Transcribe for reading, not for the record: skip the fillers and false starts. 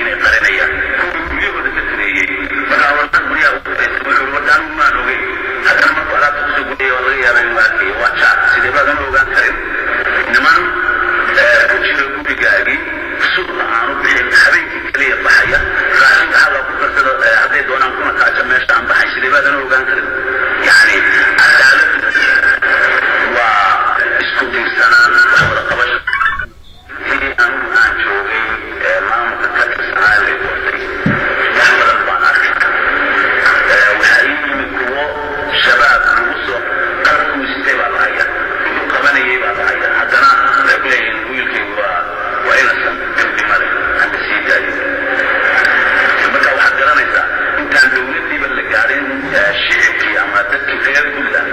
inay qarinayaan guryahooda ka tireeyey markaa warkan guryaha wuxuu wadaan maan ogey haddana markuu alaabta kusoo gudaya oo laga yaaba inuu arkayo waa jaad sidee baadan ogaan karin niman ku jira gurigaagii suuqa aanu bixin habeenkii kaliya baxaya raashinka xagga ku karsada hadday doonaan kuna kaaja meesha aan baxay sidee baadan ogaan karin yani cadaalad waa isku tiirsanaan wax wada qabasho sidii anigu aan joogay maamulka ka tirsanaa lay doortay wax badan baan arkay waxaa ii yimid kuwo shabaab lagu soo qalkuustay baa lahaya wuxuu qabanayay baa lahaya haddana waxay ku leeyihiin wiilkaygu waa inasan dembi male hadda sii daayo marka waxaad garanaysaa intaan dowladdiiba la gaadhin shicibkii ama dadkii reer puntland